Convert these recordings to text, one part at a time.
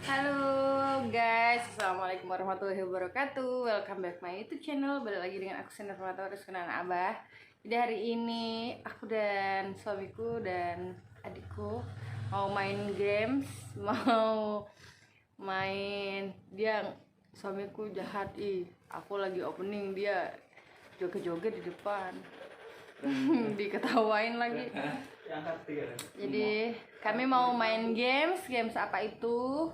Halo guys, assalamualaikum warahmatullahi wabarakatuh. Welcome back my YouTube channel. Balik lagi dengan aku Sender Formatorus Kenan Abah. Jadi hari ini aku dan suamiku dan adikku mau main games, mau main. Suamiku jahat aku lagi opening, dia joget-joget di depan. Diketawain lagi. Jadi kami mau main games apa itu?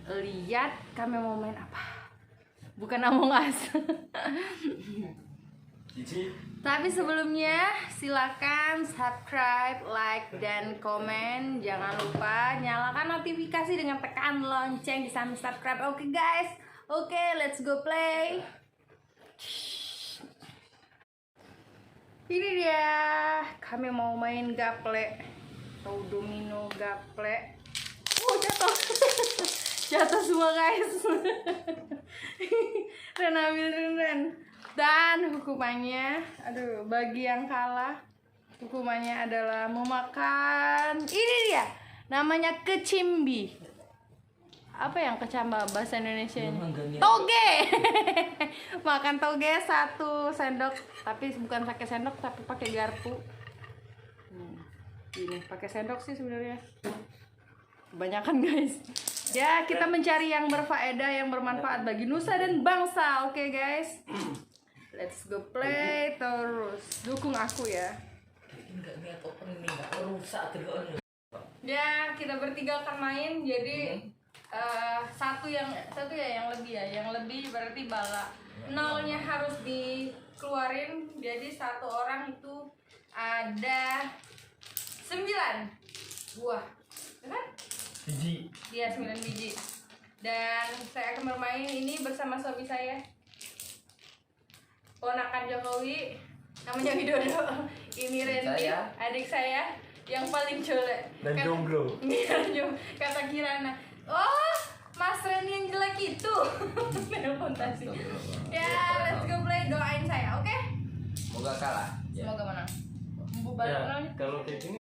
Lihat kami mau main apa? Bukan Among Us. Tapi sebelumnya silakan subscribe, like, dan komen. Jangan lupa nyalakan notifikasi dengan tekan lonceng di samping subscribe. Oke guys, oke let's go play. Ini dia, kami mau main gaple atau domino gaple. Jatuh. Jatuh semua guys. Ren ambil Ren. Dan hukumannya, bagi yang kalah, hukumannya adalah memakan. Ini dia, namanya kecimbi. Apa yang kecamba bahasa Indonesianya? Toge. Makan toge 1 sendok, tapi bukan pakai sendok tapi pakai garpu. Ini pakai sendok sih sebenarnya. Kebanyakan guys. Ya, kita mencari yang berfaedah, yang bermanfaat bagi nusa dan bangsa. Oke guys. Let's go play terus. Dukung aku ya. Ya, kita bertiga akan main. Jadi satu ya yang lebih berarti bala. Nolnya harus dikeluarin. Jadi satu orang itu ada 9 buah. Kan? Biji. Iya, 9 biji. Dan saya akan bermain ini bersama suami saya, ponakan Jokowi, namanya Widodo. Ini Randy, adik saya yang paling culek dan jomblo. Kata Kirana, oh Mas Randy yang jelek itu. Nelpon tadi. Ya, let's go play. Doain saya, oke? Semoga kalah. Semoga menang. Ya, kalau kayak gini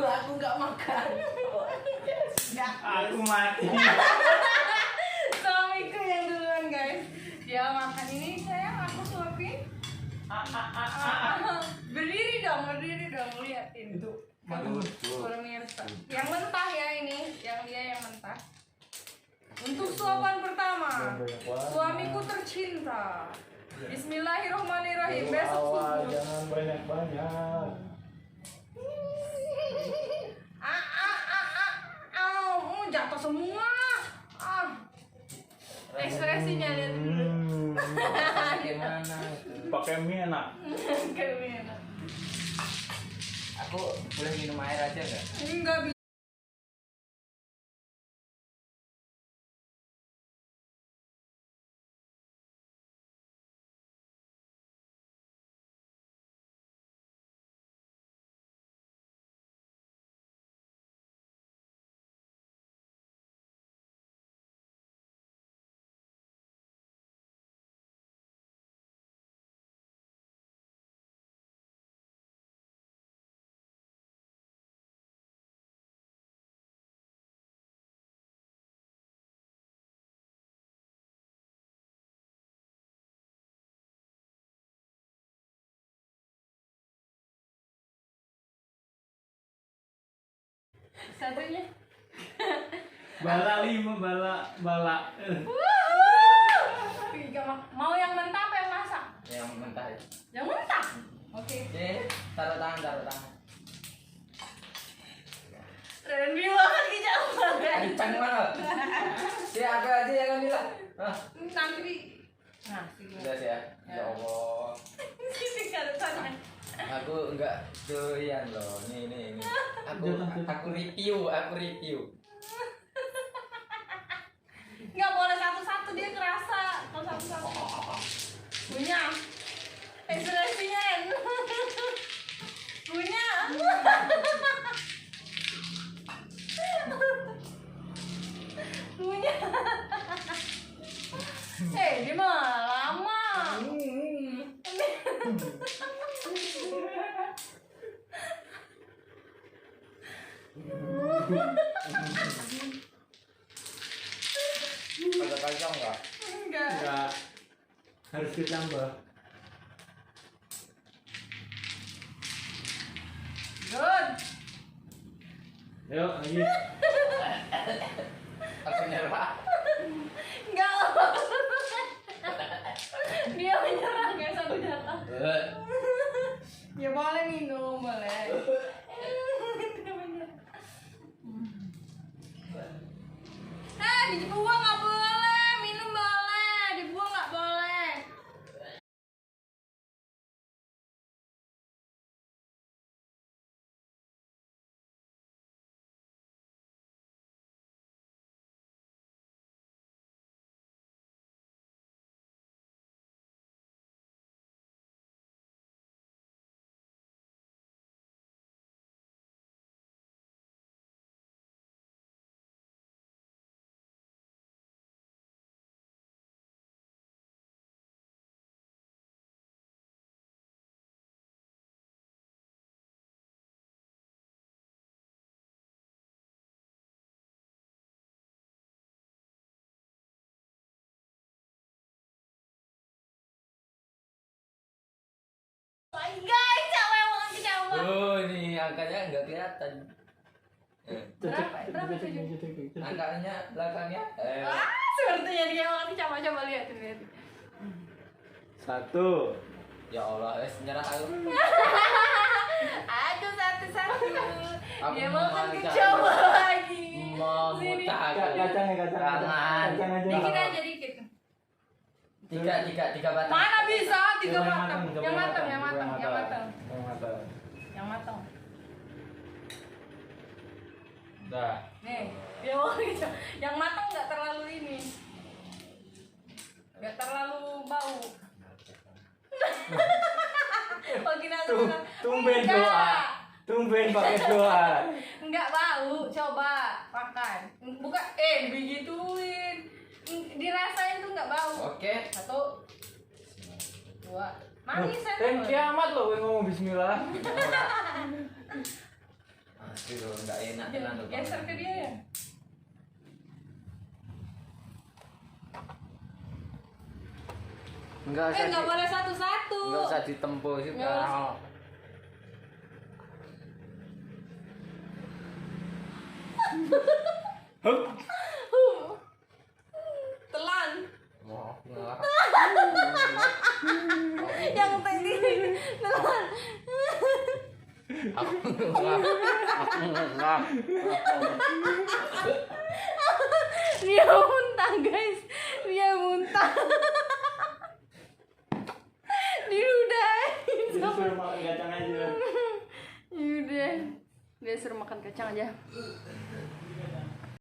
Aku nggak makan. aku mati. Suamiku yang duluan guys. Dia makan ini, sayang aku suapin. Berdiri dong, liatin. Itu pemirsa. Yang mentah ya ini, yang mentah. Untuk suapan pertama, suamiku tercinta. Bismillahirrahmanirrahim. Besok subuh. jangan banyak-banyak. Jatuh semua. Ekspresinya lihat. Gimana? Pakai mie enak. Gimana? Aku boleh minum air aja nggak? Enggak bisa. Satunya. Bala 5, bala. Tiga Nanti. Nah, sini. Udah sih ya. Ya Allah. Sini kan sana. Aku enggak doyan loh. Nih. Aku review. Nggak boleh satu-satu, dia kerasa kalau satu-satu. Punya. Ekspresinya. Punya. Punya. Dia mah lama. Ada kacang enggak? Enggak. Enggak. Harus ditambah. Good. Ayo lagi. Aku nyerah. Enggak. Dia menyerah guys, aku jatuh. Ya boleh minum, boleh. Dibuang nggak boleh, minum boleh, dibuang nggak boleh. Guys, capek banget kecama. Oh, ini angkanya enggak kelihatan. Berapa tujuh? Angkanya belakangnya. Sepertinya dia banget kecama, coba lihat lihat. 1. Ya Allah, nyerah aku. Aku satu-satu. Aku Dia mau makan makan. kecama lagi. Mau Sini. muntah aku. Kacang Jangan. Kacang aja. Dikit aja dikit. Tiga batang. Mana bisa tiga Coba matang? coba Yang matang, yang coba matang, yang matang, Yang matang. yang matang. Udah. Nih, dia mau kecama. Yang matang nggak terlalu ini, nggak terlalu bau. Bagi nasi. Tumben doa. Tumben pakai doa. Enggak bau, coba makan. Bukan, begituin. Dirasain tuh enggak bau. Oke. 1, 2. Manis ya. Kiamat loh gue ngomong bismillah. Aduh, enggak enak tenan tuh. Geser ke dia ya. Enggak usah. Enggak boleh satu-satu. Enggak usah ditempuh sih. Nggak usah. Telan. Mau ngalah. Yang tadi telan. Aku enggak. Dia muntah guys, dia muntah. Diludahin. Jadi suruh makan kacang aja. Yaudah, dia suruh makan kacang aja.